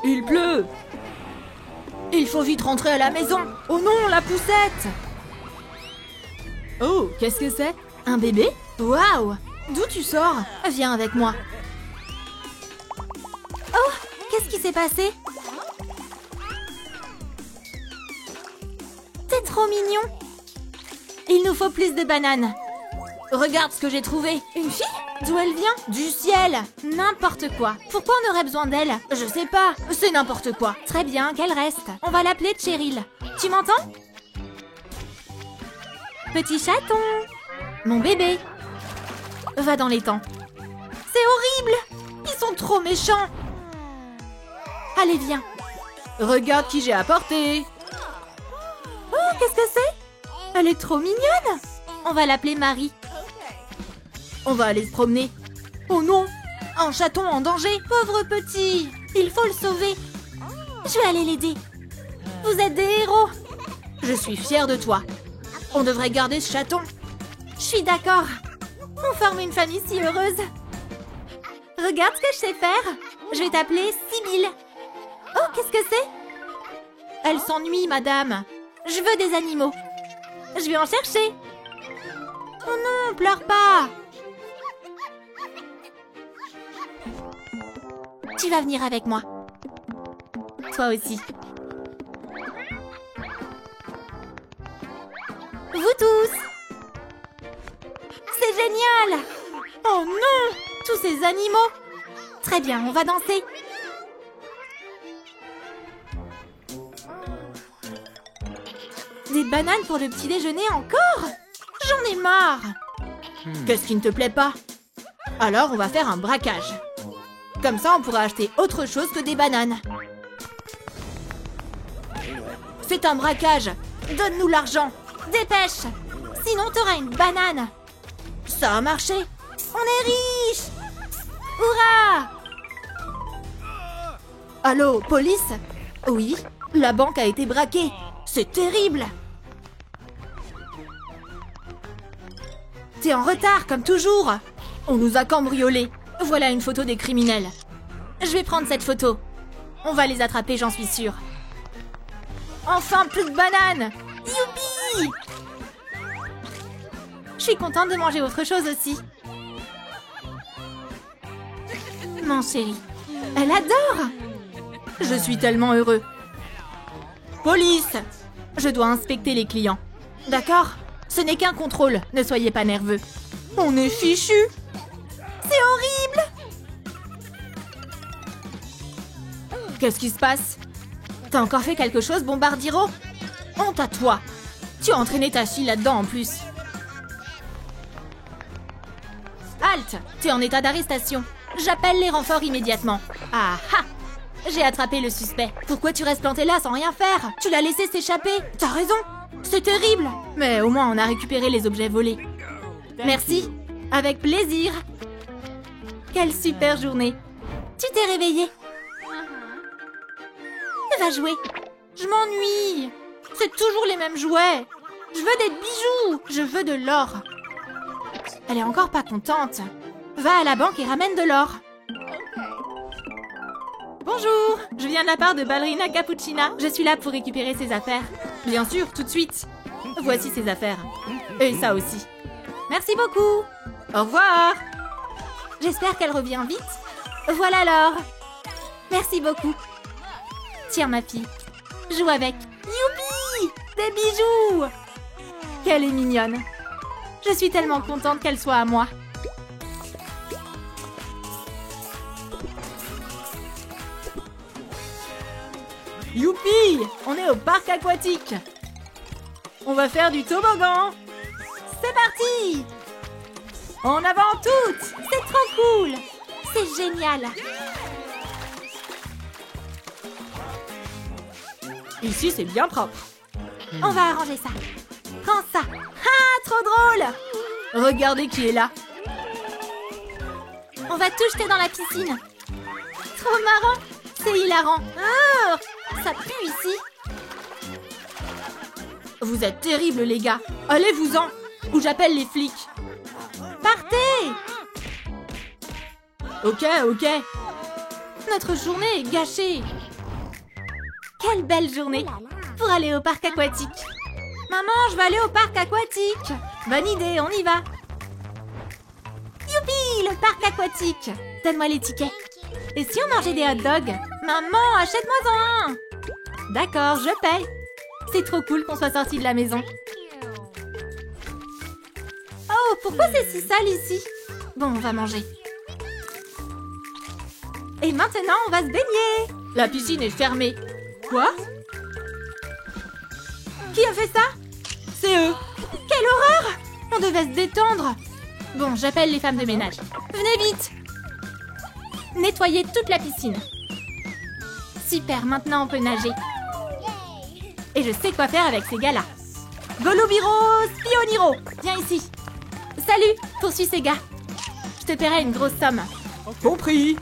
Il pleut. Il faut vite rentrer à la maison. Oh non, la poussette. Oh, qu'est-ce que c'est? Un bébé? Waouh! D'où tu sors? Viens avec moi. Oh, qu'est-ce qui s'est passé? T'es trop mignon. Il nous faut plus de bananes. Regarde ce que j'ai trouvé. Une fille? D'où elle vient? Du ciel. N'importe quoi. Pourquoi on aurait besoin d'elle? Je sais pas. C'est n'importe quoi. Très bien, qu'elle reste. On va l'appeler Cheryl. Tu m'entends? Petit chaton. Mon bébé. Va dans les temps. C'est horrible. Ils sont trop méchants. Allez, viens. Regarde qui j'ai apporté. Oh, qu'est-ce que c'est? Elle est trop mignonne. On va l'appeler Marie. On va aller se promener. Oh non! Un chaton en danger! Pauvre petit! Il faut le sauver. Je vais aller l'aider. Vous êtes des héros. Je suis fière de toi. On devrait garder ce chaton. Je suis d'accord. On forme une famille si heureuse. Regarde ce que je sais faire. Je vais t'appeler Sibylle. Oh, qu'est-ce que c'est? Elle s'ennuie, madame. Je veux des animaux. Je vais en chercher. Oh non, pleure pas. Tu vas venir avec moi. Toi aussi. Vous tous. C'est génial. Oh non, tous ces animaux. Très bien, on va danser. Des bananes pour le petit déjeuner encore? J'en ai marre. Qu'est-ce qui ne te plaît pas? Alors on va faire un braquage. Comme ça, on pourra acheter autre chose que des bananes. C'est un braquage. Donne-nous l'argent. Dépêche. Sinon, t'auras une banane. Ça a marché. On est riches. Hurrah! Allô, police? Oui, la banque a été braquée. C'est terrible. T'es en retard, comme toujours. On nous a cambriolés. Voilà une photo des criminels. Je vais prendre cette photo. On va les attraper, j'en suis sûre. Enfin, plus de bananes! Youpi! Je suis contente de manger autre chose aussi. Mon chéri, elle adore! Je suis tellement heureux. Police! Je dois inspecter les clients. D'accord? Ce n'est qu'un contrôle, ne soyez pas nerveux. On est fichus! C'est horrible! Qu'est-ce qui se passe? T'as encore fait quelque chose, Bombardiro? Honte à toi! Tu as entraîné ta fille là-dedans en plus. Halte! T'es en état d'arrestation. J'appelle les renforts immédiatement. Ah ah! J'ai attrapé le suspect. Pourquoi tu restes planté là sans rien faire? Tu l'as laissé s'échapper. T'as raison. C'est terrible. Mais au moins on a récupéré les objets volés. Merci. Avec plaisir. Quelle super journée. Tu t'es réveillée. Va jouer. Je m'ennuie. C'est toujours les mêmes jouets. Je veux des bijoux. Je veux de l'or. Elle est encore pas contente. Va à la banque et ramène de l'or. Bonjour, je viens de la part de Ballerina Cappuccina. Je suis là pour récupérer ses affaires. Bien sûr, tout de suite. Voici ses affaires. Et ça aussi. Merci beaucoup. Au revoir. J'espère qu'elle revient vite. Voilà l'or. Merci beaucoup. Tiens ma fille. Joue avec. Youpi! Des bijoux! Qu'elle est mignonne. Je suis tellement contente qu'elle soit à moi. Youpi! On est au parc aquatique. On va faire du toboggan. C'est parti! En avant toutes! C'est trop cool! C'est génial! Ici, c'est bien propre. On va arranger ça. Prends ça. Ah, trop drôle! Regardez qui est là. On va tout jeter dans la piscine. Trop marrant! C'est hilarant. Ah, ça pue ici. Vous êtes terribles, les gars. Allez-vous-en, ou j'appelle les flics. Partez! Ok. Notre journée est gâchée. Quelle belle journée pour aller au parc aquatique. Maman, je veux aller au parc aquatique. Bonne idée, on y va. Youpi, le parc aquatique. Donne-moi les tickets. Et si on mangeait des hot dogs? Maman, achète-moi un. D'accord, je paye. C'est trop cool qu'on soit sortis de la maison. Oh, pourquoi c'est si sale ici? Bon, on va manger. Et maintenant, on va se baigner. La piscine est fermée. Quoi? Qui a fait ça? C'est eux. Quelle horreur! On devait se détendre. Bon, j'appelle les femmes de ménage. Venez vite. Nettoyer toute la piscine. Super, maintenant on peut nager. Et je sais quoi faire avec ces gars-là. Golubiro, Spioniro, viens ici. Salut, poursuis ces gars. Je te paierai une grosse somme. Compris.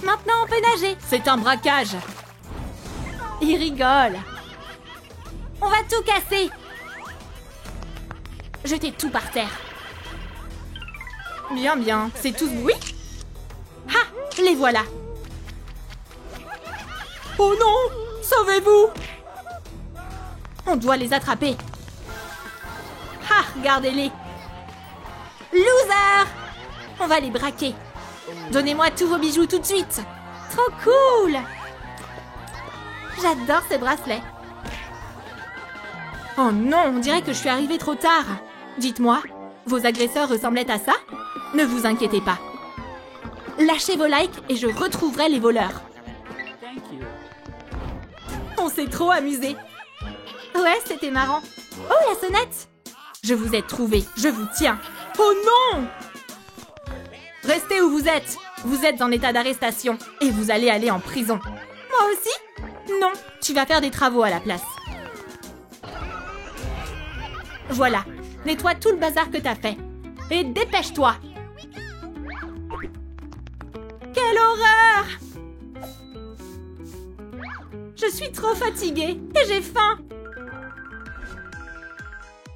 Maintenant on peut nager. C'est un braquage. Ils rigolent. On va tout casser. Jetez tout par terre. Bien, bien. C'est tout ce bruit? Ah, les voilà. Oh non! Sauvez-vous! On doit les attraper. Ah, regardez-les. Loser! On va les braquer. Donnez-moi tous vos bijoux tout de suite. Trop cool! J'adore ce bracelet. Oh non, on dirait que je suis arrivée trop tard. Dites-moi, vos agresseurs ressemblaient à ça? Ne vous inquiétez pas. Lâchez vos likes et je retrouverai les voleurs. On s'est trop amusés. Ouais, c'était marrant. Oh, la sonnette! Je vous ai trouvé, je vous tiens. Oh non! Restez où vous êtes. Vous êtes en état d'arrestation et vous allez aller en prison. Moi aussi? Non, tu vas faire des travaux à la place. Voilà, nettoie tout le bazar que t'as fait. Et dépêche-toi. Quelle horreur! Je suis trop fatiguée et j'ai faim.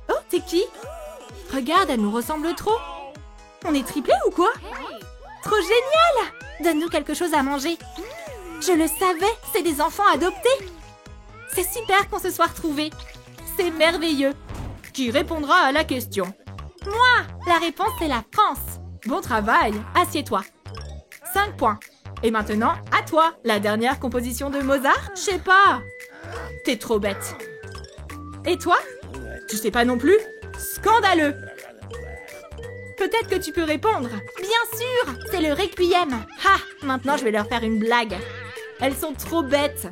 Oh, t'es qui? Regarde, elle nous ressemble trop. On est triplés ou quoi? Trop génial! Donne-nous quelque chose à manger. Je le savais, c'est des enfants adoptés. C'est super qu'on se soit retrouvés. C'est merveilleux. Qui répondra à la question? Moi! La réponse, c'est la France. Bon travail. Assieds-toi. 5 points. Et maintenant, à toi, la dernière composition de Mozart? Je sais pas. T'es trop bête. Et toi? Tu sais pas non plus? Scandaleux. Peut-être que tu peux répondre. Bien sûr, c'est le Requiem. Ah, maintenant je vais leur faire une blague. Elles sont trop bêtes.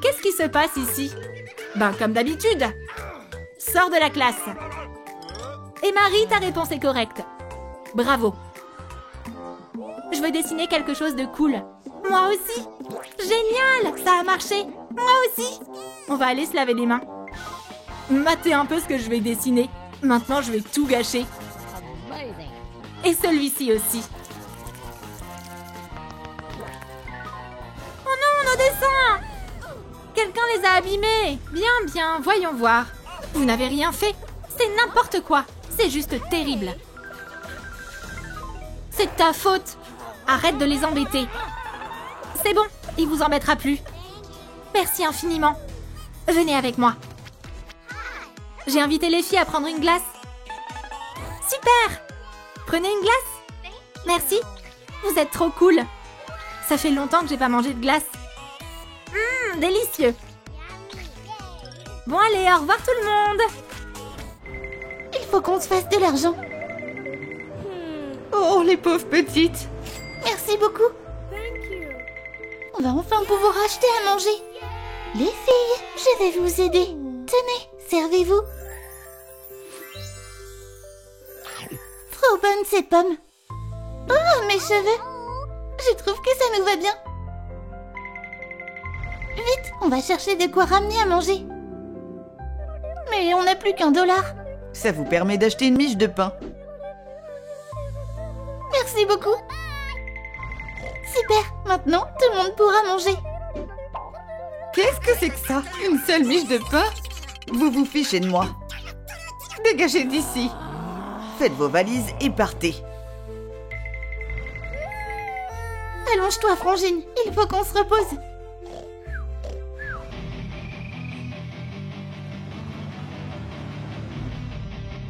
Qu'est-ce qui se passe ici? Ben, comme d'habitude. Sors de la classe. Et Marie, ta réponse est correcte. Bravo. Je veux dessiner quelque chose de cool. Moi aussi. Génial, ça a marché. Moi aussi. On va aller se laver les mains. Matez un peu ce que je vais dessiner. Maintenant, je vais tout gâcher. Et celui-ci aussi. Oh non, nos dessins! Quelqu'un les a abîmés. Bien, bien, voyons voir. Vous n'avez rien fait. C'est n'importe quoi. C'est juste terrible. C'est de ta faute. Arrête de les embêter. C'est bon, il vous embêtera plus. Merci infiniment. Venez avec moi. J'ai invité les filles à prendre une glace. Super! Prenez une glace. Merci. Vous êtes trop cool. Ça fait longtemps que j'ai pas mangé de glace. Délicieux. Bon allez, au revoir tout le monde. Il faut qu'on se fasse de l'argent. Oh, les pauvres petites. Merci beaucoup. On va enfin pouvoir acheter à manger. Les filles, je vais vous aider. Tenez, servez-vous. Trop bonnes ces pommes. Oh, mes cheveux. Je trouve que ça nous va bien. Vite, on va chercher de quoi ramener à manger. Mais on n'a plus qu'$1. Ça vous permet d'acheter une miche de pain. Merci beaucoup. Super, maintenant tout le monde pourra manger. Qu'est-ce que c'est que ça? Une seule miche de pain? Vous vous fichez de moi. Dégagez d'ici. Faites vos valises et partez. Allonge-toi, Frangine. Il faut qu'on se repose.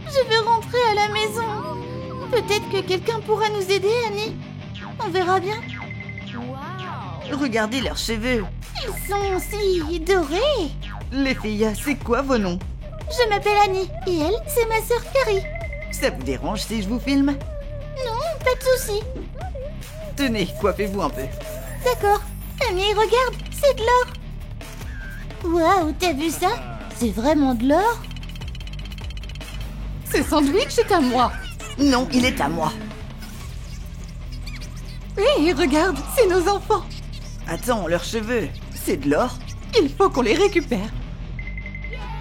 Je veux rentrer à la maison. Peut-être que quelqu'un pourra nous aider, Annie. On verra bien. Regardez leurs cheveux. Ils sont si dorés. Les filles, c'est quoi vos noms? Je m'appelle Annie et elle, c'est ma sœur Carrie. Ça vous dérange si je vous filme? Non, pas de souci. Tenez, coiffez-vous un peu. D'accord. Annie, regarde, c'est de l'or. Waouh, t'as vu ça? C'est vraiment de l'or? Ce sandwich est à moi. Non, il est à moi. Hé, regarde, c'est nos enfants. Attends, leurs cheveux, c'est de l'or? Il faut qu'on les récupère.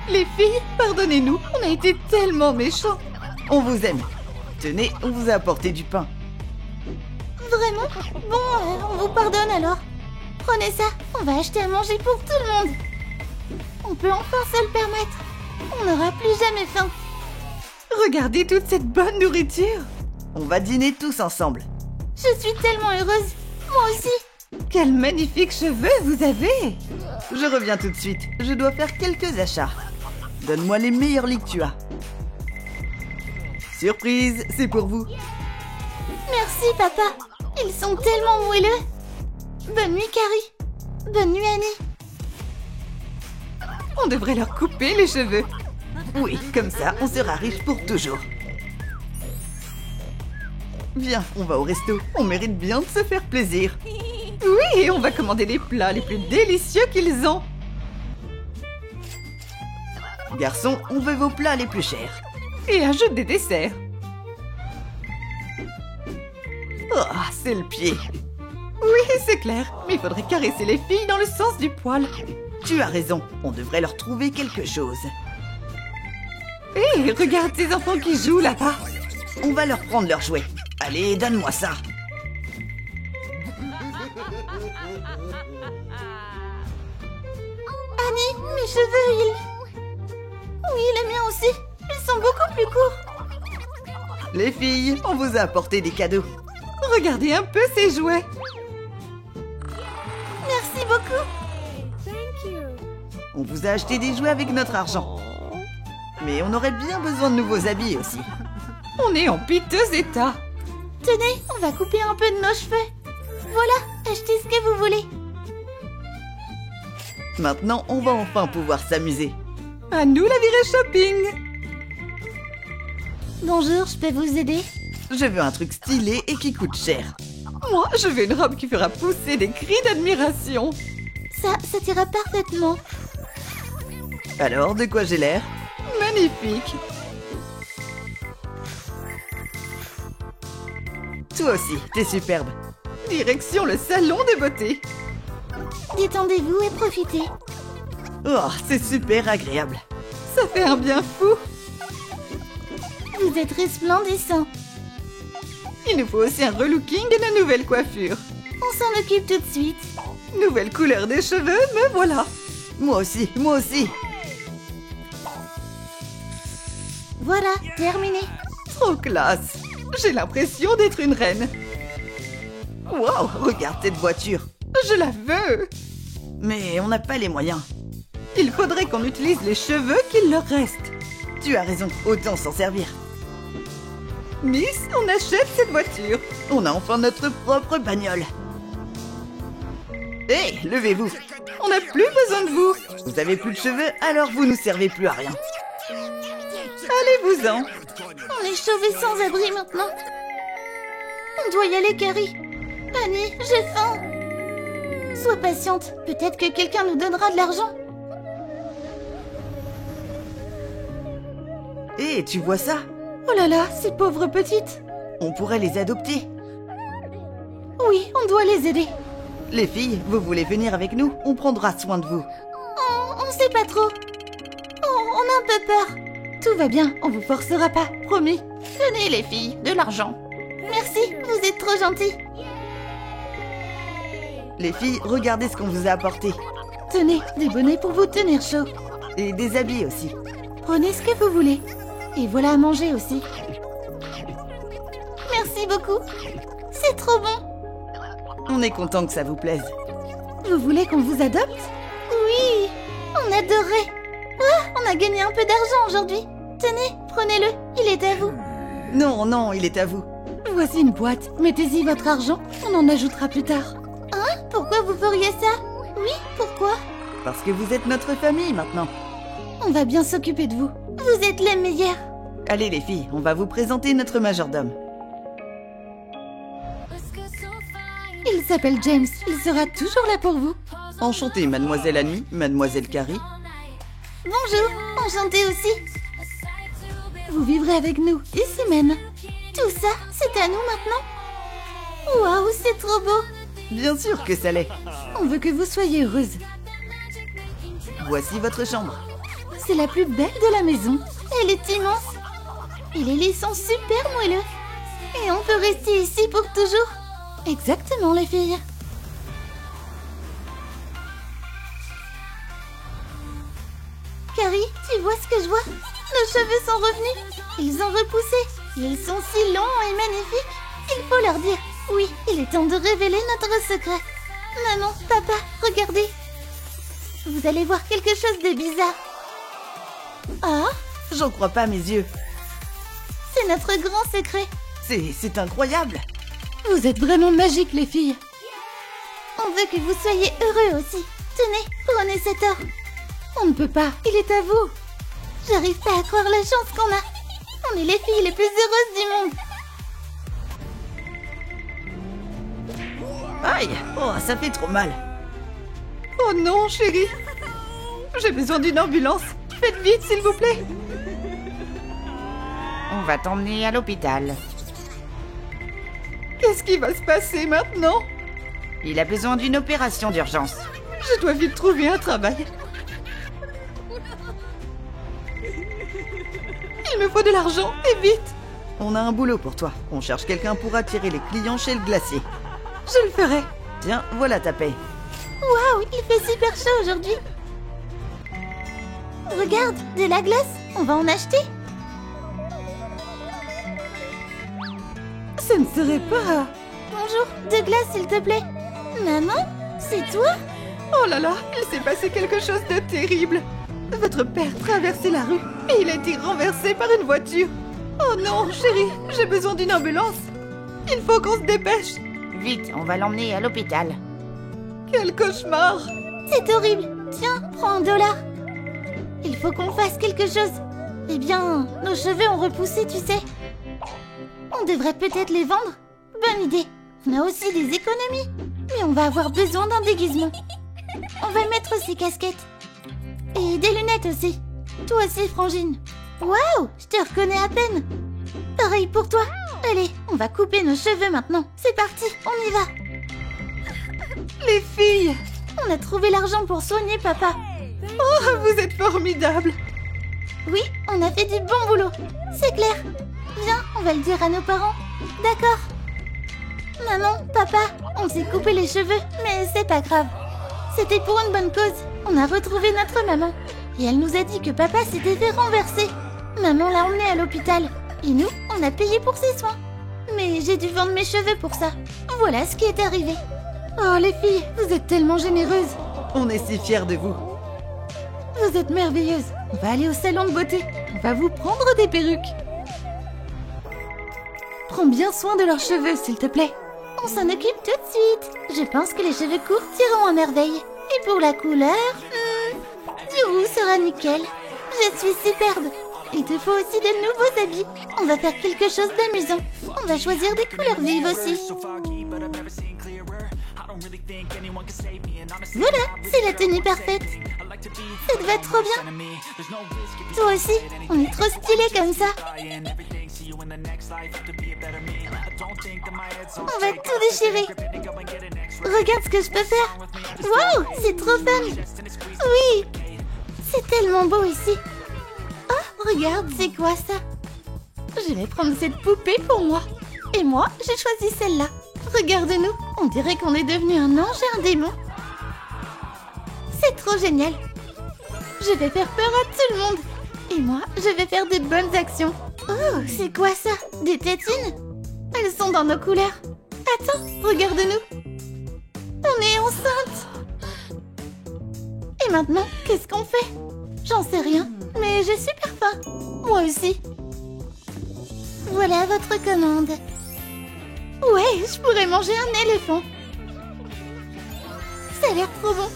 Les filles, pardonnez-nous, on a été tellement méchants. On vous aime. Tenez, on vous a apporté du pain. Vraiment? Bon, on vous pardonne alors. Prenez ça, on va acheter à manger pour tout le monde. On peut enfin se le permettre. On n'aura plus jamais faim. Regardez toute cette bonne nourriture. On va dîner tous ensemble. Je suis tellement heureuse. Moi aussi. Quels magnifiques cheveux vous avez! Je reviens tout de suite. Je dois faire quelques achats. Donne-moi les meilleurs lits que tu as. Surprise, c'est pour vous. Merci, papa. Ils sont tellement moelleux. Bonne nuit, Carrie. Bonne nuit, Annie. On devrait leur couper les cheveux. Oui, comme ça, on sera riche pour toujours. Viens, on va au resto. On mérite bien de se faire plaisir. Oui, et on va commander les plats les plus délicieux qu'ils ont. Garçon, on veut vos plats les plus chers. Et ajoute des desserts. Oh, c'est le pied. Oui, c'est clair. Mais il faudrait caresser les filles dans le sens du poil. Tu as raison. On devrait leur trouver quelque chose. Hé, regarde ces enfants qui jouent là-bas. On va leur prendre leurs jouets. Allez, donne-moi ça. Annie, mes cheveux, ils... Oui, les miens aussi. Ils sont beaucoup plus courts. Les filles, on vous a apporté des cadeaux. Regardez un peu ces jouets. Merci beaucoup. On vous a acheté des jouets avec notre argent. Mais on aurait bien besoin de nouveaux habits aussi. On est en piteux état. Tenez, on va couper un peu de nos cheveux. Voilà, achetez ce que vous voulez. Maintenant, on va enfin pouvoir s'amuser. À nous la virée shopping. Bonjour, je peux vous aider? Je veux un truc stylé et qui coûte cher. Moi, je veux une robe qui fera pousser des cris d'admiration. Ça t'ira parfaitement. Alors, de quoi j'ai l'air? Magnifique. Toi aussi, t'es superbe. Direction le salon de beauté. Détendez-vous et profitez. Oh, c'est super agréable. Ça fait un bien fou. Vous êtes resplendissant. Il nous faut aussi un relooking et de nouvelles coiffures. On s'en occupe tout de suite. Nouvelle couleur des cheveux, me voilà. Moi aussi, moi aussi. Voilà, terminé. Trop classe. J'ai l'impression d'être une reine. Wow, regarde cette voiture. Je la veux. Mais on n'a pas les moyens. Il faudrait qu'on utilise les cheveux qu'il leur reste. Tu as raison, autant s'en servir. Miss, on achète cette voiture. On a enfin notre propre bagnole. Hé, levez-vous. On n'a plus besoin de vous. Vous avez plus de cheveux, alors vous nous servez plus à rien. Allez-vous-en. On est sauvés sans abri maintenant. On doit y aller, Carrie. Annie, j'ai faim. Sois patiente, peut-être que quelqu'un nous donnera de l'argent. Hé, tu vois ça? Oh là là, ces pauvres petites. On pourrait les adopter. Oui, on doit les aider. Les filles, vous voulez venir avec nous? On prendra soin de vous. On sait pas trop. On a un peu peur. Tout va bien, on vous forcera pas, promis. Tenez les filles, de l'argent. Merci, vous êtes trop gentils. Les filles, regardez ce qu'on vous a apporté. Tenez, des bonnets pour vous tenir chaud. Et des habits aussi. Prenez ce que vous voulez. Et voilà à manger aussi. Merci beaucoup. C'est trop bon. On est content que ça vous plaise. Vous voulez qu'on vous adopte? Oui, on adorerait. Ah, on a gagné un peu d'argent aujourd'hui. Tenez, prenez-le, il est à vous. Non, non, il est à vous. Voici une boîte, mettez-y votre argent, on en ajoutera plus tard. Hein? Pourquoi vous feriez ça? Oui, pourquoi? Parce que vous êtes notre famille maintenant. On va bien s'occuper de vous. Vous êtes les meilleurs. Allez les filles, on va vous présenter notre majordome. Il s'appelle James, il sera toujours là pour vous. Enchanté, mademoiselle Annie, mademoiselle Carrie. Bonjour, enchantée aussi. Vous vivrez avec nous, ici même. Tout ça, c'est à nous maintenant? Waouh, c'est trop beau. Bien sûr que ça l'est. On veut que vous soyez heureuse. Voici votre chambre. C'est la plus belle de la maison. Elle est immense. Et les lits sont super moelleux. Et on peut rester ici pour toujours. Exactement, les filles. Carrie, tu vois ce que je vois? Nos cheveux sont revenus. Ils ont repoussé. Ils sont si longs et magnifiques. Il faut leur dire. Oui, il est temps de révéler notre secret. Maman, papa, regardez. Vous allez voir quelque chose de bizarre. Ah, J'en crois pas mes yeux. c'est notre grand secret. C'est incroyable. Vous êtes vraiment magiques, les filles. On veut que vous soyez heureux aussi. Tenez, prenez cet or. On ne peut pas, il est à vous. J'arrive pas à croire la chance qu'on a. On est les filles les plus heureuses du monde. Aïe, oh, ça fait trop mal. Oh non, chérie. J'ai besoin d'une ambulance. Faites vite, s'il vous plaît. On va t'emmener à l'hôpital. Qu'est-ce qui va se passer maintenant? Il a besoin d'une opération d'urgence. Je dois vite trouver un travail. Il me faut de l'argent, et vite. On a un boulot pour toi. On cherche quelqu'un pour attirer les clients chez le glacier. Je le ferai. Tiens, voilà ta paye. Waouh, il fait super chaud aujourd'hui. Regarde, de la glace. On va en acheter. Ce ne serait pas... Bonjour, de glace s'il te plaît. Maman, c'est toi? Oh là là, il s'est passé quelque chose de terrible. Votre père traversait la rue et il a été renversé par une voiture. Oh non, chérie, j'ai besoin d'une ambulance. Il faut qu'on se dépêche. Vite, on va l'emmener à l'hôpital. Quel cauchemar. C'est horrible. Tiens, prends $1. Il faut qu'on fasse quelque chose. Eh bien, nos cheveux ont repoussé, tu sais. On devrait peut-être les vendre. Bonne idée. On a aussi des économies. Mais on va avoir besoin d'un déguisement. On va mettre ces casquettes. Et des lunettes aussi. Toi aussi, Frangine. Waouh, je te reconnais à peine. Pareil pour toi. Allez, on va couper nos cheveux maintenant. C'est parti, on y va. Les filles. On a trouvé l'argent pour soigner papa. Oh, vous êtes formidables. Oui, on a fait du bon boulot. C'est clair. Viens, on va le dire à nos parents. D'accord. Maman, papa, on s'est coupé les cheveux, mais c'est pas grave. C'était pour une bonne cause. On a retrouvé notre maman. Et elle nous a dit que papa s'était fait renverser. Maman l'a emmené à l'hôpital. Et nous, on a payé pour ses soins. Mais j'ai dû vendre mes cheveux pour ça. Voilà ce qui est arrivé. Oh les filles, vous êtes tellement généreuses. On est si fiers de vous. Vous êtes merveilleuses. On va aller au salon de beauté. On va vous prendre des perruques. Prends bien soin de leurs cheveux, s'il te plaît. On s'en occupe tout de suite. Je pense que les cheveux courts tireront à merveille. Et pour la couleur, du roux sera nickel. Je suis superbe. Il te faut aussi de nouveaux habits. On va faire quelque chose d'amusant. On va choisir des couleurs vives aussi. Voilà, c'est la tenue parfaite. Ça te va trop bien. Toi aussi, on est trop stylé comme ça. On va tout déchirer. Regarde ce que je peux faire. Wow, c'est trop fun. Oui, c'est tellement beau ici. Oh, regarde, c'est quoi ça? Je vais prendre cette poupée pour moi. Et moi, j'ai choisi celle-là. Regarde-nous, on dirait qu'on est devenu un ange et un démon. C'est trop génial. Je vais faire peur à tout le monde. Et moi, je vais faire de bonnes actions. Oh, c'est quoi ça? Des tétines? Elles sont dans nos couleurs. Attends, regarde-nous. Et maintenant, qu'est-ce qu'on fait? J'en sais rien, mais j'ai super faim. Moi aussi. Voilà votre commande. Ouais, je pourrais manger un éléphant. Ça a l'air trop bon.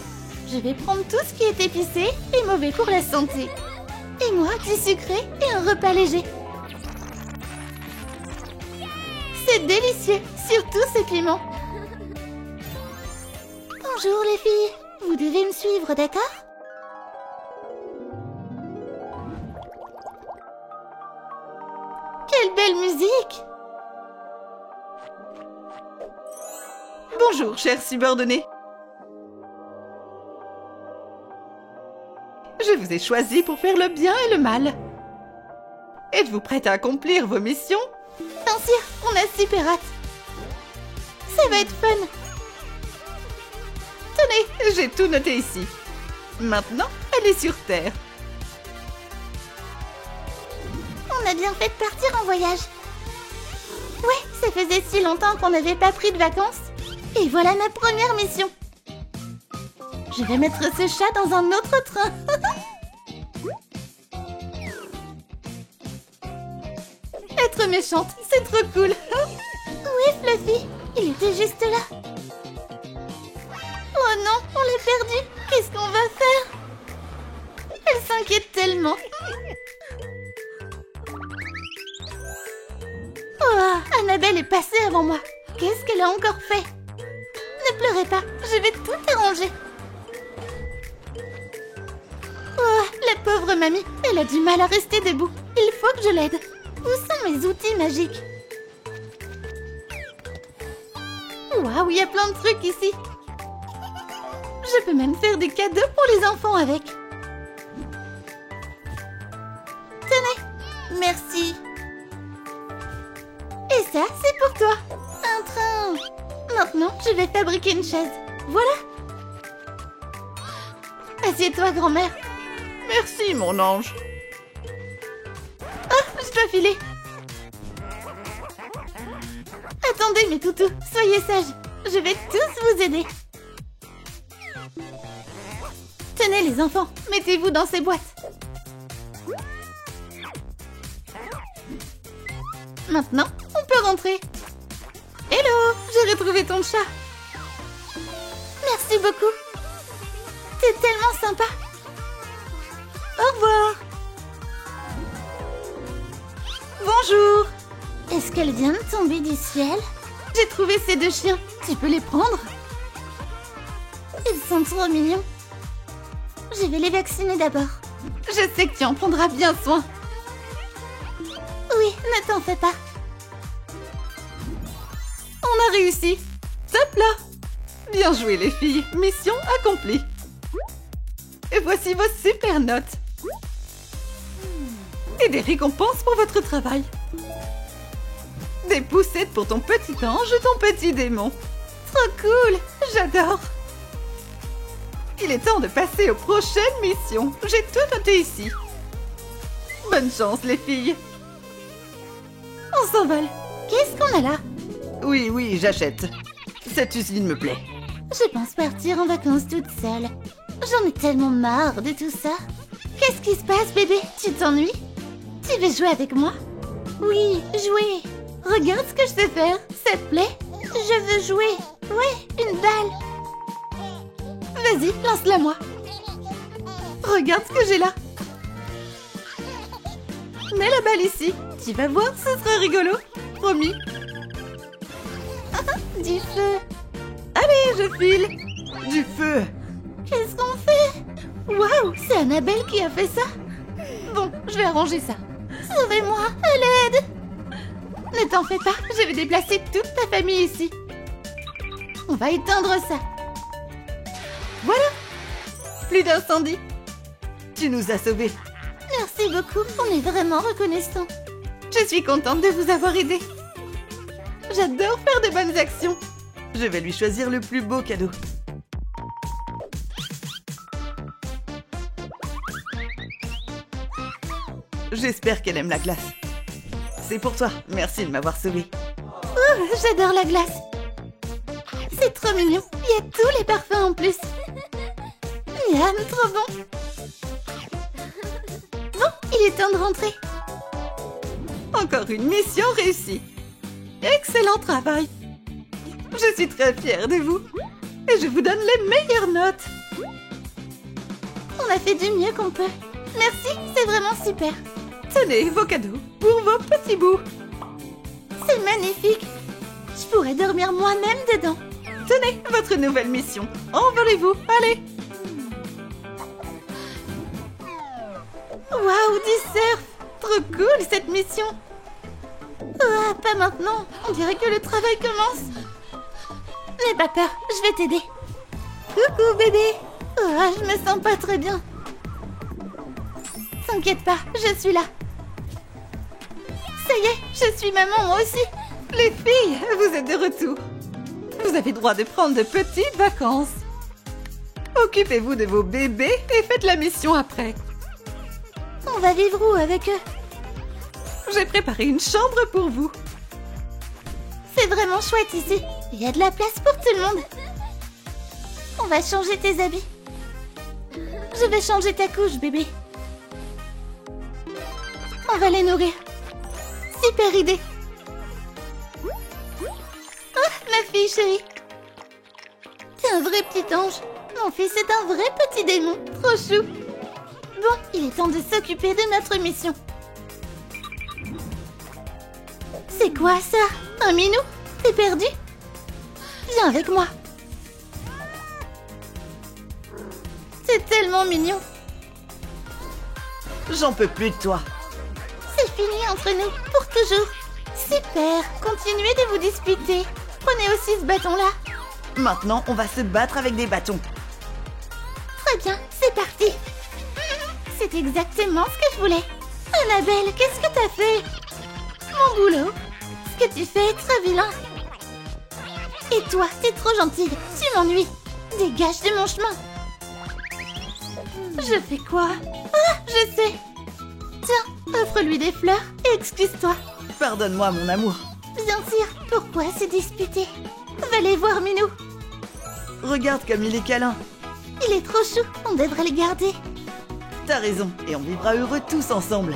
Je vais prendre tout ce qui est épicé et mauvais pour la santé. Et moi, du sucré et un repas léger. C'est délicieux, surtout ces piments. Bonjour les filles, vous devez me suivre, d'accord? Quelle belle musique! Bonjour, chers subordonnés. Je vous ai choisi pour faire le bien et le mal. Êtes-vous prête à accomplir vos missions? Bien sûr, on a super hâte. Ça va être fun. Tenez, j'ai tout noté ici. Maintenant, allez sur Terre. On a bien fait de partir en voyage. Ouais, ça faisait si longtemps qu'on n'avait pas pris de vacances. Et voilà ma première mission. Je vais mettre ce chat dans un autre train. Être méchante, c'est trop cool. Oui, Fluffy, il était juste là. Oh non, on l'a perdu. Qu'est-ce qu'on va faire? Elle s'inquiète tellement. Oh, Annabelle est passée avant moi. Qu'est-ce qu'elle a encore fait? Ne pleurez pas, je vais tout arranger. Oh, la pauvre mamie, elle a du mal à rester debout. Il faut que je l'aide. Où sont mes outils magiques? Waouh, il y a plein de trucs ici. Je peux même faire des cadeaux pour les enfants avec. Tenez, merci. Et ça, c'est pour toi. Un train. Maintenant, je vais fabriquer une chaise. Voilà. Assieds-toi, grand-mère. Merci, mon ange. Oh, je dois filer. Attendez, mes toutous, soyez sages. Je vais tous vous aider. Tenez, les enfants, mettez-vous dans ces boîtes. Maintenant, on peut rentrer. Hello, j'ai retrouvé ton chat. Merci beaucoup. T'es tellement sympa. Au revoir. Bonjour. Est-ce qu'elle vient de tomber du ciel? J'ai trouvé ces deux chiens. Tu peux les prendre? Ils sont trop mignons. Je vais les vacciner d'abord. Je sais que tu en prendras bien soin. Oui, ne t'en fais pas. On a réussi. Top là. Bien joué les filles. Mission accomplie. Et voici vos super notes. Et des récompenses pour votre travail. Des poussettes pour ton petit ange et ton petit démon. Trop cool. J'adore. Il est temps de passer aux prochaines missions. J'ai tout noté ici. Bonne chance les filles. On s'envole. Qu'est-ce qu'on a là? Oui, oui, j'achète. Cette usine me plaît. Je pense partir en vacances toute seule. J'en ai tellement marre de tout ça. Qu'est-ce qui se passe, bébé? Tu t'ennuies? Tu veux jouer avec moi? Oui, jouer. Regarde ce que je sais faire. Ça te plaît? Je veux jouer. Ouais, une balle. Vas-y, lance-la moi. Regarde ce que j'ai là. Mets la balle ici. Tu vas voir, ce sera rigolo. Promis. Du feu. Allez, je file. Du feu. Qu'est-ce qu'on fait? Waouh, c'est Annabelle qui a fait ça. Bon, je vais arranger ça. Sauvez-moi, à l'aide. Ne t'en fais pas, je vais déplacer toute ta famille ici. On va éteindre ça. Voilà. Plus d'incendie. Tu nous as sauvés. Merci beaucoup, on est vraiment reconnaissants. Je suis contente de vous avoir aidé. J'adore faire de bonnes actions. Je vais lui choisir le plus beau cadeau. J'espère qu'elle aime la glace. C'est pour toi. Merci de m'avoir sauvée. Oh, j'adore la glace. C'est trop mignon. Il y a tous les parfums en plus. Miam, trop bon. Bon, il est temps de rentrer. Encore une mission réussie. Excellent travail. Je suis très fière de vous. Et je vous donne les meilleures notes. On a fait du mieux qu'on peut. Merci, c'est vraiment super. Tenez vos cadeaux pour vos petits bouts. C'est magnifique. Je pourrais dormir moi-même dedans. Tenez votre nouvelle mission. Envolez-vous, allez. Waouh, du surf. Trop cool cette mission. Ah, pas maintenant. On dirait que le travail commence. N'aie pas peur, je vais t'aider. Coucou bébé. Ah, je me sens pas très bien. T'inquiète pas, je suis là. Ça y est, je suis maman moi aussi. Les filles, vous êtes de retour. Vous avez droit de prendre de petites vacances. Occupez-vous de vos bébés et faites la mission après. On va vivre où avec eux? J'ai préparé une chambre pour vous. C'est vraiment chouette ici. Il y a de la place pour tout le monde. On va changer tes habits. Je vais changer ta couche, bébé. On va les nourrir. Super idée. Ah, ma fille chérie. T'es un vrai petit ange. Mon fils est un vrai petit démon. Trop chou. Bon, il est temps de s'occuper de notre mission. C'est quoi ça? Un minou? T'es perdu? Viens avec moi. C'est tellement mignon. J'en peux plus de toi. C'est fini entre nous, pour toujours. Super, continuez de vous disputer. Prenez aussi ce bâton-là. Maintenant, on va se battre avec des bâtons. Très bien, c'est parti. C'est exactement ce que je voulais. Annabelle, qu'est-ce que t'as fait? Mon boulot. Ce que tu fais est très vilain. Et toi, t'es trop gentille. Tu m'ennuies. Dégage de mon chemin. Je fais quoi? Ah, je sais. Tiens, offre-lui des fleurs et excuse-toi. Pardonne-moi, mon amour. Bien sûr, pourquoi se disputer? Va les voir, Minou. Regarde comme il est câlin. Il est trop chou, on devrait le garder. T'as raison, et on vivra heureux tous ensemble.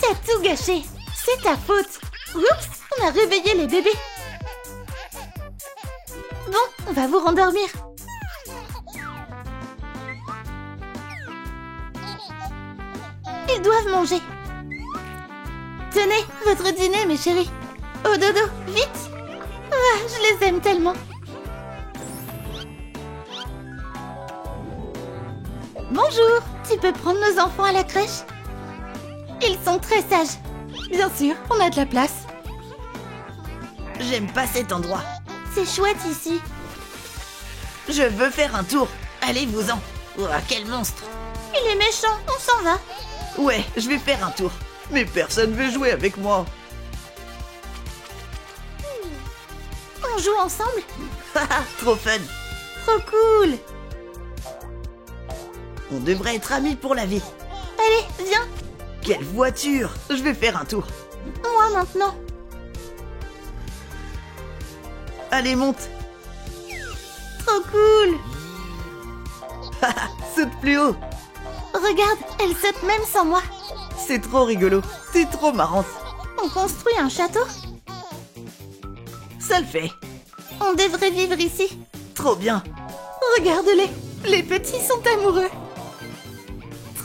T'as tout gâché. C'est ta faute. Oups, on a réveillé les bébés. Bon, on va vous rendormir. Ils doivent manger. Tenez, votre dîner, mes chéris. Au dodo, vite. Ah, je les aime tellement. Bonjour, tu peux prendre nos enfants à la crèche? Ils sont très sages. Bien sûr, on a de la place. J'aime pas cet endroit. C'est chouette ici. Je veux faire un tour. Allez-vous-en. Ouah, quel monstre. Il est méchant, on s'en va. Ouais, je vais faire un tour. Mais personne veut jouer avec moi. On joue ensemble? Haha, trop fun. Trop cool. On devrait être amis pour la vie. Allez, viens. Quelle voiture! Je vais faire un tour. Moi maintenant. Allez, monte. Trop cool. Haha, saute plus haut. Regarde, elle saute même sans moi. C'est trop rigolo. T'es trop marrante. On construit un château? Ça le fait. On devrait vivre ici. Trop bien. Regarde-les. Les petits sont amoureux.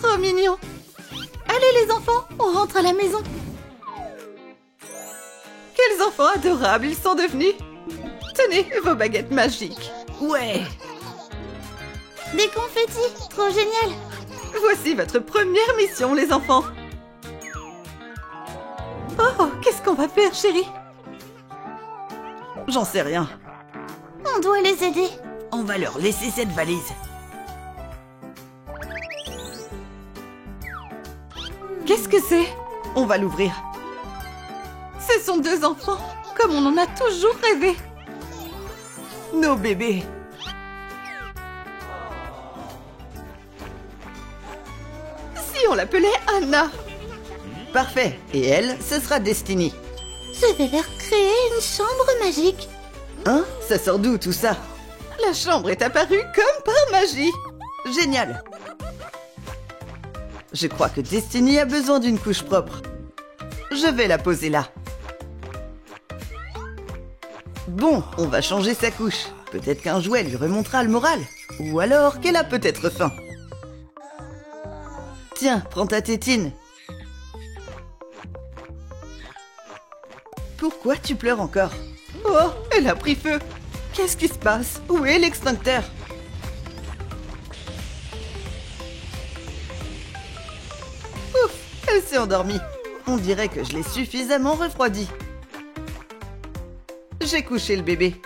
Trop mignons. Allez les enfants, on rentre à la maison. Quels enfants adorables ils sont devenus. Tenez vos baguettes magiques. Ouais. Des confettis, trop génial. Voici votre première mission, les enfants. Oh, qu'est-ce qu'on va faire, chérie? J'en sais rien. On doit les aider. On va leur laisser cette valise. Qu'est-ce que c'est? On va l'ouvrir. Ce sont deux enfants, comme on en a toujours rêvé. Nos bébés. Si on l'appelait Anna. Parfait. Et elle, ce sera Destiny. Je vais leur créer une chambre magique. Hein? Ça sort d'où tout ça? La La chambre est apparue comme par magie. Génial. Je crois que Destiny a besoin d'une couche propre. Je vais la poser là. Bon, on va changer sa couche. Peut-être qu'un jouet lui remontera le moral. Ou alors qu'elle a peut-être faim. Tiens, prends ta tétine. Pourquoi tu pleures encore? Oh, elle a pris feu. Qu'est-ce qui se passe? Où est l'extincteur? Ouf, elle s'est endormie. On dirait que je l'ai suffisamment refroidie. J'ai couché le bébé.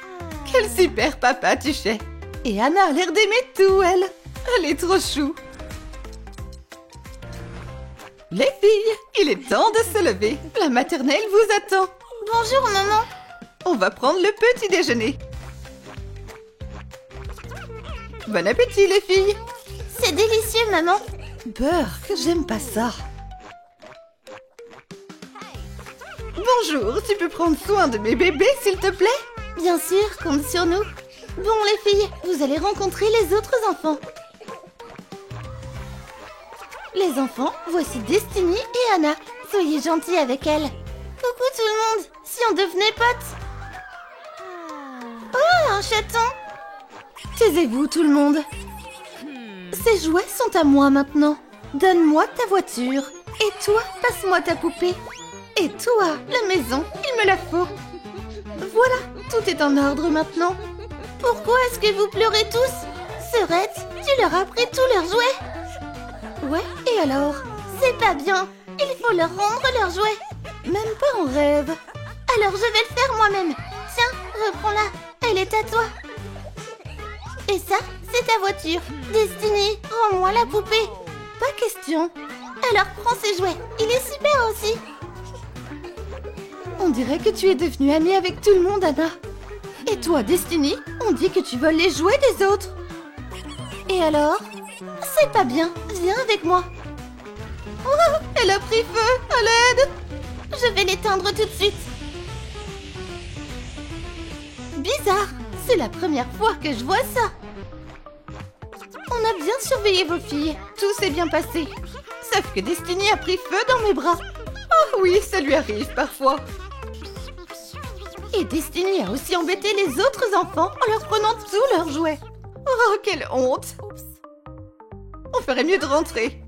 Quel super papa tu fais. Et Anna a l'air d'aimer tout, elle. Elle est trop chou. Les filles, il est temps de se lever. La maternelle vous attend. Bonjour, maman. On va prendre le petit déjeuner. Bon appétit, les filles. C'est délicieux, maman. Beurre, j'aime pas ça. Bonjour, tu peux prendre soin de mes bébés, s'il te plaît? Bien sûr, compte sur nous. Bon, les filles, vous allez rencontrer les autres enfants. Les enfants, voici Destiny et Anna. Soyez gentils avec elles. Coucou tout le monde, si on devenait potes. Oh, un chaton. Taisez-vous, tout le monde. Ces jouets sont à moi maintenant. Donne-moi ta voiture. Et toi, passe-moi ta poupée. Et toi, la maison, il me la faut. Voilà, tout est en ordre maintenant. Pourquoi est-ce que vous pleurez tous? Serette, tu leur as pris tous leurs jouets? Ouais, et alors? C'est pas bien. Il faut leur rendre leurs jouets. Même pas en rêve. Alors je vais le faire moi-même. Tiens, reprends-la. Elle est à toi. Et ça, c'est ta voiture. Destiny, rends-moi la poupée. Pas question. Alors prends ces jouets. Il est super aussi. On dirait que tu es devenue amie avec tout le monde, Anna. Et toi, Destiny, on dit que tu voles les jouets des autres. Et alors? C'est pas bien. Viens avec moi. Oh, elle a pris feu. À l'aide. Je vais l'éteindre tout de suite. Bizarre. C'est la première fois que je vois ça. On a bien surveillé vos filles. Tout s'est bien passé. Sauf que Destiny a pris feu dans mes bras. Oh oui, ça lui arrive parfois. Et Destiny a aussi embêté les autres enfants en leur prenant tous leurs jouets. Oh, quelle honte. On ferait mieux de rentrer.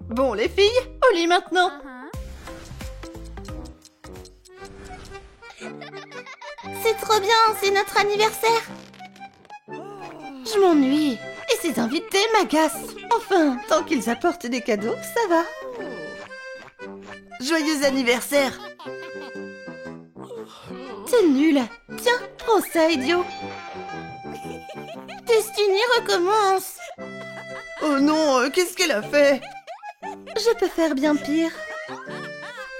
Bon, les filles, au lit maintenant. C'est trop bien, c'est notre anniversaire. Je m'ennuie. Et ces invités m'agacent. Enfin, tant qu'ils apportent des cadeaux, ça va. Joyeux anniversaire! T'es nul. Tiens, prends ça, idiot. Destiny recommence. Oh non, qu'est-ce qu'elle a fait? Je peux faire bien pire.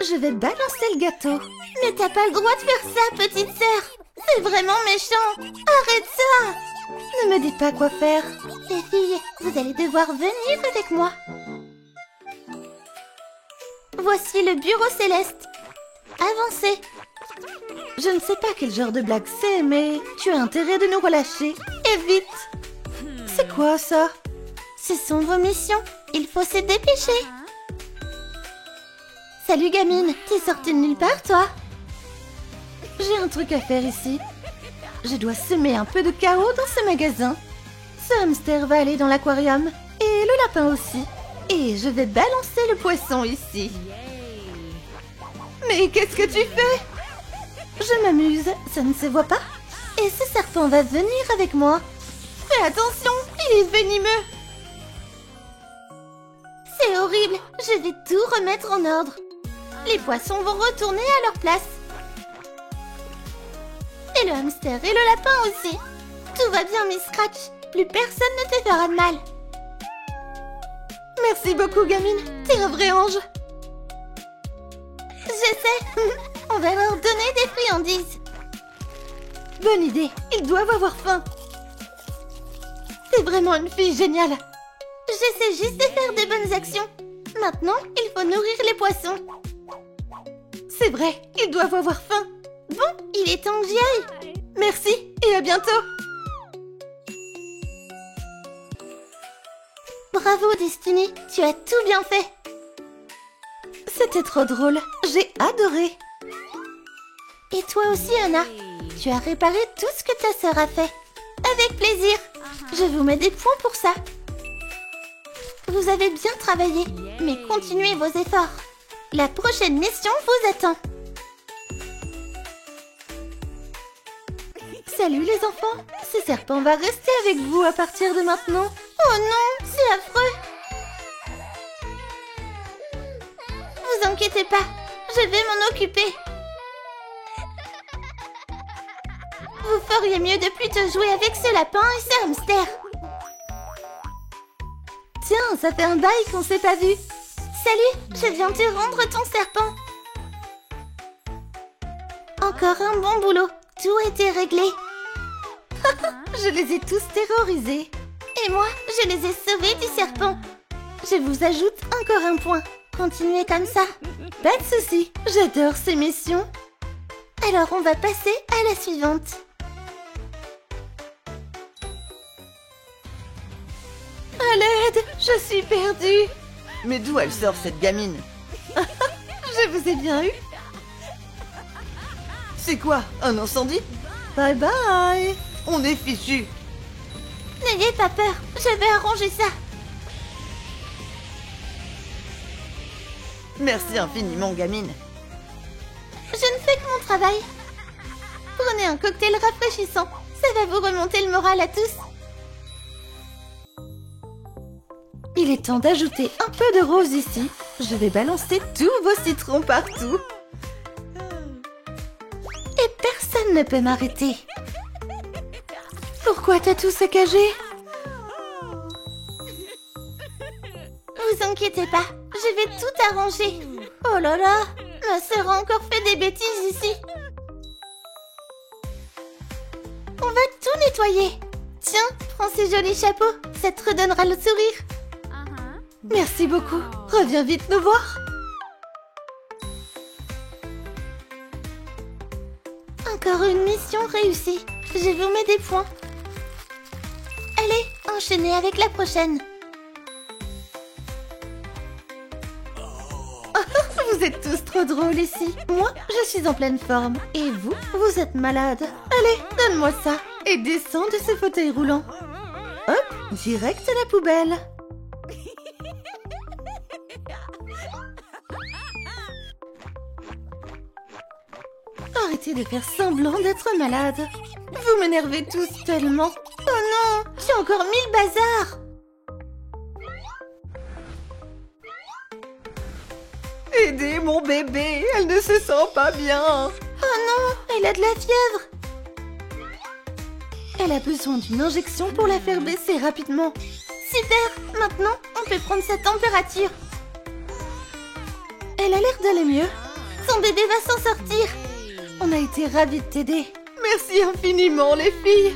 Je vais balancer le gâteau. Mais t'as pas le droit de faire ça, petite sœur. C'est vraiment méchant. Arrête ça. Ne me dis pas quoi faire. Les filles, vous allez devoir venir avec moi. Voici le bureau céleste. Avancez. Je ne sais pas quel genre de blague c'est, mais tu as intérêt de nous relâcher. Et vite. C'est quoi ça? Ce sont vos missions. Il faut se dépêcher. Salut gamine, t'es sortie de nulle part, toi? J'ai un truc à faire ici. Je dois semer un peu de chaos dans ce magasin. Ce hamster va aller dans l'aquarium. Et le lapin aussi. Et je vais balancer le poisson ici. Mais qu'est-ce que tu fais? Je m'amuse, ça ne se voit pas. Et ce serpent va venir avec moi. Fais attention, il est venimeux. C'est horrible, je vais tout remettre en ordre. Les poissons vont retourner à leur place. Et le hamster et le lapin aussi. Tout va bien, Miss Scratch. Plus personne ne te fera de mal. Merci beaucoup, gamine. T'es un vrai ange. Je sais. On va leur donner des friandises. Bonne idée. Ils doivent avoir faim. T'es vraiment une fille géniale. J'essaie juste de faire de bonnes actions. Maintenant, il faut nourrir les poissons. C'est vrai, ils doivent avoir faim. Bon, il est temps que j'y aille. Merci et à bientôt. Bravo Destiny, tu as tout bien fait. C'était trop drôle, j'ai adoré. Et toi aussi Anna, tu as réparé tout ce que ta sœur a fait. Avec plaisir. Je vous mets des points pour ça. Vous avez bien travaillé, mais continuez vos efforts. La prochaine mission vous attend. Salut les enfants, ce serpent va rester avec vous à partir de maintenant. Oh non, c'est affreux. Vous inquiétez pas, je vais m'en occuper. Vous feriez mieux de plutôt jouer avec ce lapin et ce hamster. Tiens, ça fait un bail qu'on s'est pas vu. Salut, je viens te rendre ton serpent. Encore un bon boulot, tout a été réglé. Je les ai tous terrorisés. Et moi, je les ai sauvés du serpent. Je vous ajoute encore un point. Continuez comme ça. Pas de souci, j'adore ces missions. Alors on va passer à la suivante. À l'aide, je suis perdue. Mais d'où elle sort cette gamine? Je vous ai bien eu. C'est quoi? Un incendie? Bye bye. On est fichus. N'ayez pas peur, je vais arranger ça. Merci infiniment, gamine. Je ne fais que mon travail. Prenez un cocktail rafraîchissant, ça va vous remonter le moral à tous. Il est temps d'ajouter un peu de rose ici. Je vais balancer tous vos citrons partout. Et personne ne peut m'arrêter. Pourquoi t'as tout saccagé? Vous inquiétez pas, je vais tout arranger. Oh là là, ma sœur a encore fait des bêtises ici. On va tout nettoyer. Tiens, prends ces jolis chapeaux, ça te redonnera le sourire. Merci beaucoup. Reviens vite nous voir. Encore une mission réussie. Je vous mets des points. Allez, enchaînez avec la prochaine. Vous êtes tous trop drôles ici. Moi, je suis en pleine forme. Et vous, vous êtes malade. Allez, donne-moi ça. Et descends de ce fauteuil roulant. Hop, direct à la poubelle. Arrêtez de faire semblant d'être malade. Vous m'énervez tous tellement. Oh non, j'ai encore mis le bazar. Aidez mon bébé, elle ne se sent pas bien. Oh non, elle a de la fièvre. Elle a besoin d'une injection pour la faire baisser rapidement. Super, maintenant on peut prendre sa température. Elle a l'air d'aller mieux. Son bébé va s'en sortir. On a été ravis de t'aider. Merci infiniment les filles.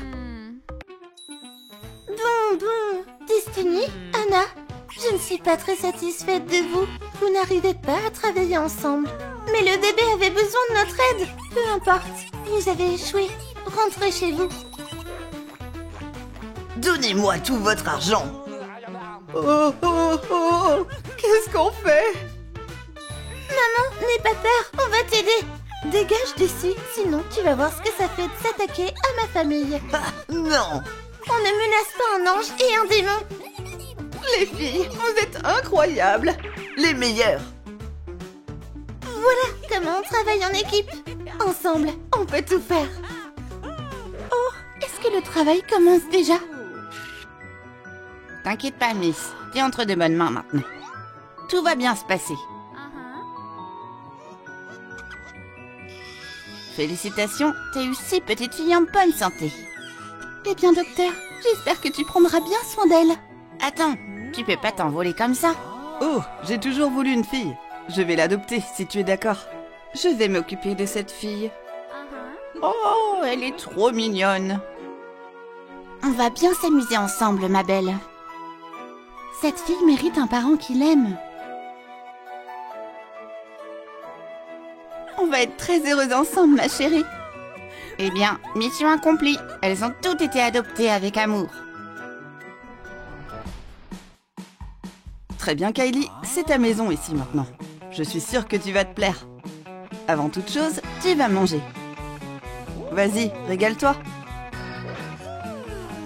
Bon, Destiny, Anna, je ne suis pas très satisfaite de vous. Vous n'arrivez pas à travailler ensemble. Mais le bébé avait besoin de notre aide. Peu importe, vous avez échoué. Rentrez chez vous. Donnez-moi tout votre argent. Oh, oh, oh, qu'est-ce qu'on fait? Maman, n'aie pas peur, on va t'aider. Dégage d'ici, sinon tu vas voir ce que ça fait de s'attaquer à ma famille. Ah, non. On ne menace pas un ange et un démon. Les filles, vous êtes incroyables. Les meilleurs. Voilà comment on travaille en équipe. Ensemble, on peut tout faire. Oh, est-ce que le travail commence déjà? T'inquiète pas, Miss. T'es entre de bonnes mains maintenant. Tout va bien se passer. Félicitations, t'as eu 6 petites filles en bonne santé. Eh bien, docteur, j'espère que tu prendras bien soin d'elles. Attends, tu peux pas t'envoler comme ça. Oh, j'ai toujours voulu une fille. Je vais l'adopter si tu es d'accord. Je vais m'occuper de cette fille. Oh, elle est trop mignonne. On va bien s'amuser ensemble, ma belle. Cette fille mérite un parent qui l'aime. On va être très heureuses ensemble, ma chérie. Eh bien, mission accomplie. Elles ont toutes été adoptées avec amour. Très bien, Kylie, c'est ta maison ici maintenant. Je suis sûre que tu vas te plaire. Avant toute chose, tu vas manger. Vas-y, régale-toi.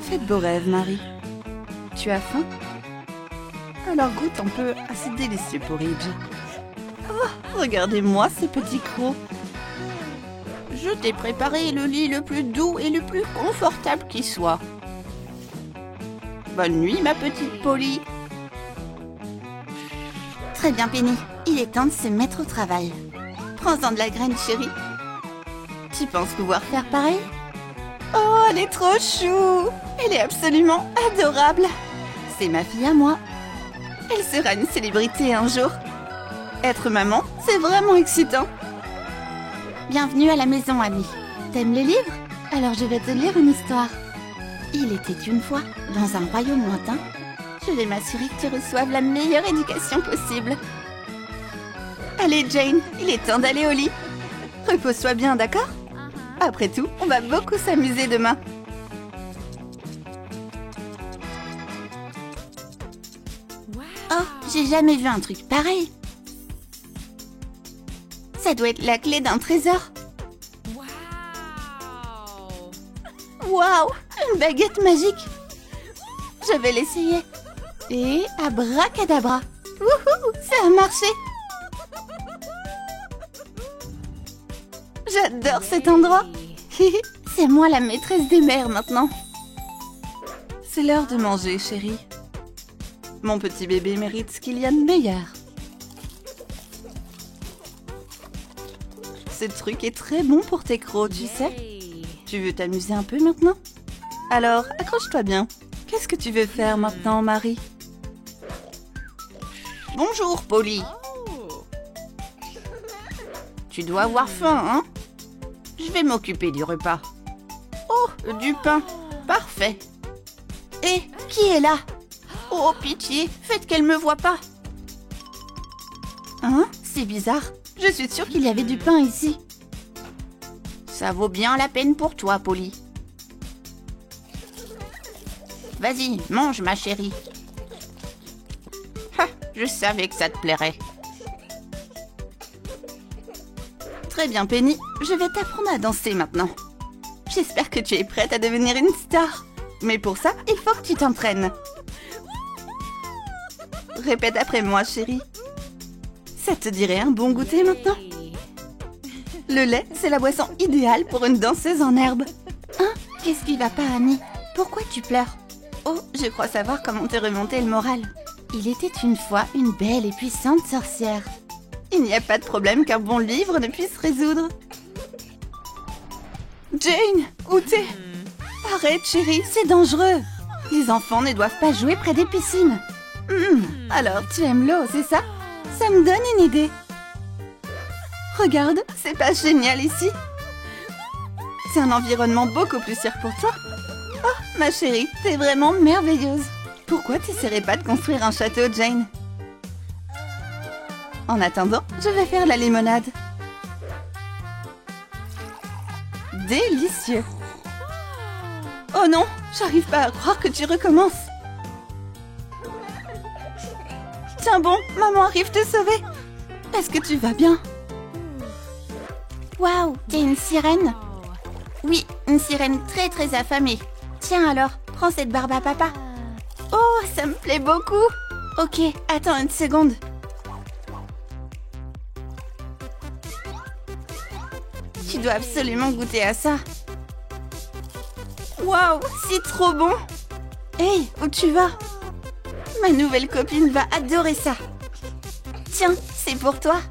Fais de beaux rêves, Marie. Tu as faim? Alors goûte un peu à ce délicieux porridge. Oh, regardez-moi ces petits crocs. Je t'ai préparé le lit le plus doux et le plus confortable qui soit. Bonne nuit, ma petite Polly. Très bien, Penny. Il est temps de se mettre au travail. Prends-en de la graine, chérie. Tu penses pouvoir faire pareil? Oh, elle est trop chou! Elle est absolument adorable! C'est ma fille à moi. Elle sera une célébrité un jour. Être maman, c'est vraiment excitant. Bienvenue à la maison, Annie. T'aimes les livres? Alors je vais te lire une histoire. Il était une fois, dans un royaume lointain. Je vais m'assurer que tu reçoives la meilleure éducation possible. Allez, Jane, il est temps d'aller au lit. Repose-toi bien, d'accord? Après tout, on va beaucoup s'amuser demain. Oh, j'ai jamais vu un truc pareil. Ça doit être la clé d'un trésor. Waouh, une baguette magique. Je vais l'essayer. Et abracadabra. Wouhou, ça a marché. J'adore cet endroit. C'est moi la maîtresse des mers maintenant. C'est l'heure de manger, chérie. Mon petit bébé mérite ce qu'il y a de meilleur. Ce truc est très bon pour tes crocs, tu sais. Tu veux t'amuser un peu maintenant? Alors, accroche-toi bien. Qu'est-ce que tu veux faire maintenant, Marie? Bonjour, Polly. Tu dois avoir faim, hein? Je vais m'occuper du repas. Oh, du pain. Parfait. Et qui est là? Oh, pitié, faites qu'elle me voie pas. Hein? C'est bizarre. Je suis sûre qu'il y avait du pain ici. Ça vaut bien la peine pour toi, Polly. Vas-y, mange, ma chérie. Ha, je savais que ça te plairait. Très bien, Penny. Je vais t'apprendre à danser maintenant. J'espère que tu es prête à devenir une star. Mais pour ça, il faut que tu t'entraînes. Répète après moi, chérie. Ça te dirait un bon goûter maintenant? Le lait, c'est la boisson idéale pour une danseuse en herbe. Hein? Qu'est-ce qui va pas, Annie? Pourquoi tu pleures? Oh, je crois savoir comment te remonter le moral. Il était une fois une belle et puissante sorcière. Il n'y a pas de problème qu'un bon livre ne puisse résoudre. Jane, où t'es? Arrête, chérie, c'est dangereux. Les enfants ne doivent pas jouer près des piscines. Alors, tu aimes l'eau, c'est ça? Ça me donne une idée. Regarde, c'est pas génial ici? C'est un environnement beaucoup plus sûr pour toi. Oh, ma chérie, t'es vraiment merveilleuse. Pourquoi t'essaierais pas de construire un château, Jane? En attendant, je vais faire la limonade. Délicieux. Oh non, j'arrive pas à croire que tu recommences. Tiens bon, maman arrive te sauver. Est-ce que tu vas bien? Waouh, t'es une sirène? Oui, une sirène très très affamée. Tiens alors, prends cette barbe à papa. Oh, ça me plaît beaucoup. Ok, attends une seconde. Tu dois absolument goûter à ça. Waouh, c'est trop bon. Hey, où tu vas? Ma nouvelle copine va adorer ça. Tiens, c'est pour toi.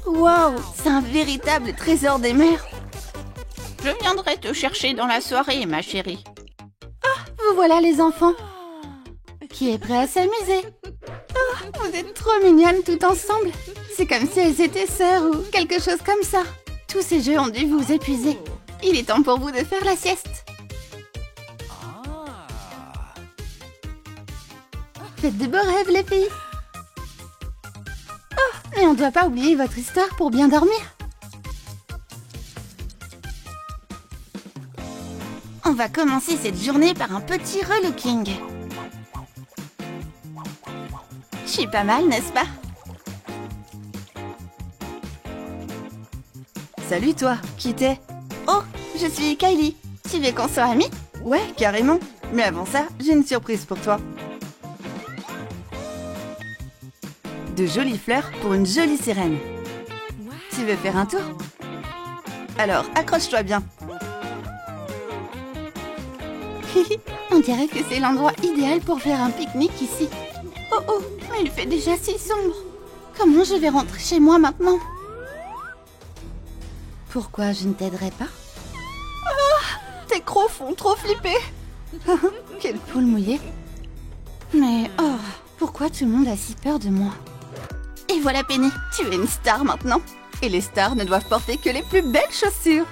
Waouh, c'est un véritable trésor des mers. Je viendrai te chercher dans la soirée, ma chérie. Vous voilà les enfants. Qui est prêt à s'amuser? Vous êtes trop mignonnes toutes ensemble. C'est comme si elles étaient sœurs ou quelque chose comme ça. Tous ces jeux ont dû vous épuiser. Il est temps pour vous de faire la sieste. Faites de beaux rêves, les filles. Oh, mais on ne doit pas oublier votre histoire pour bien dormir. On va commencer cette journée par un petit relooking. Je suis pas mal, n'est-ce pas? Salut toi, qui t'es? Oh, je suis Kylie. Tu veux qu'on soit amis? Ouais, carrément. Mais avant ça, j'ai une surprise pour toi. De jolies fleurs pour une jolie sirène. Tu veux faire un tour? Alors, accroche-toi bien. On dirait que c'est l'endroit idéal pour faire un pique-nique ici. Oh oh, mais il fait déjà si sombre. Comment je vais rentrer chez moi maintenant? Pourquoi je ne t'aiderais pas? Tes crocs font trop flipper. Quelle poule mouillée. Mais oh, pourquoi tout le monde a si peur de moi? Et voilà Penny, tu es une star maintenant. Et les stars ne doivent porter que les plus belles chaussures.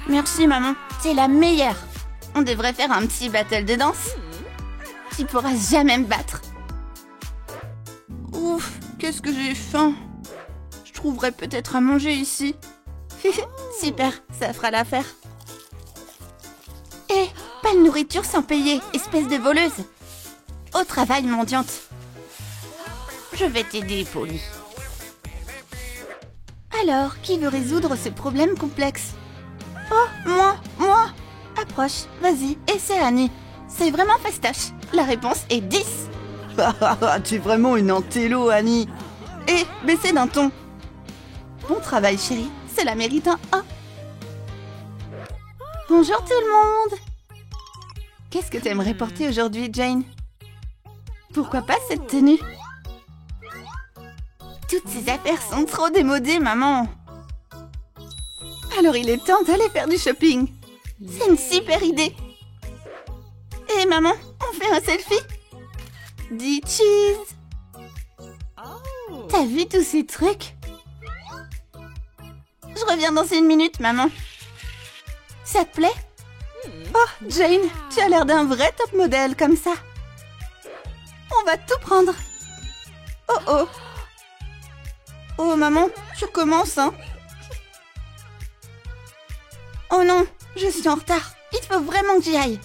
Merci maman, t'es la meilleure. On devrait faire un petit battle de danse. Tu pourras jamais me battre. Ouf, qu'est-ce que j'ai faim. Je trouverai peut-être à manger ici. Super, ça fera l'affaire. Hé, pas de nourriture sans payer, espèce de voleuse. Au travail, mendiante. Je vais t'aider, Polly. Alors, qui veut résoudre ce problème complexe? Oh, moi. Approche, vas-y, essaie Annie. C'est vraiment fastoche. La réponse est 10. Tu es vraiment une antélo, Annie. Et baissez d'un ton. Bon travail, chérie. Cela mérite un A. Bonjour tout le monde. Qu'est-ce que t'aimerais porter aujourd'hui, Jane? Pourquoi pas cette tenue? Toutes ces affaires sont trop démodées, maman. Alors il est temps d'aller faire du shopping. C'est une super idée. Et maman, on fait un selfie? Dis cheese. T'as vu tous ces trucs? Je reviens dans 1 minute, maman. Ça te plaît? Oh, Jane, tu as l'air d'un vrai top modèle comme ça. On va tout prendre. Oh oh. Oh maman, tu commences, hein? Oh non, je suis en retard. Il faut vraiment que j'y aille.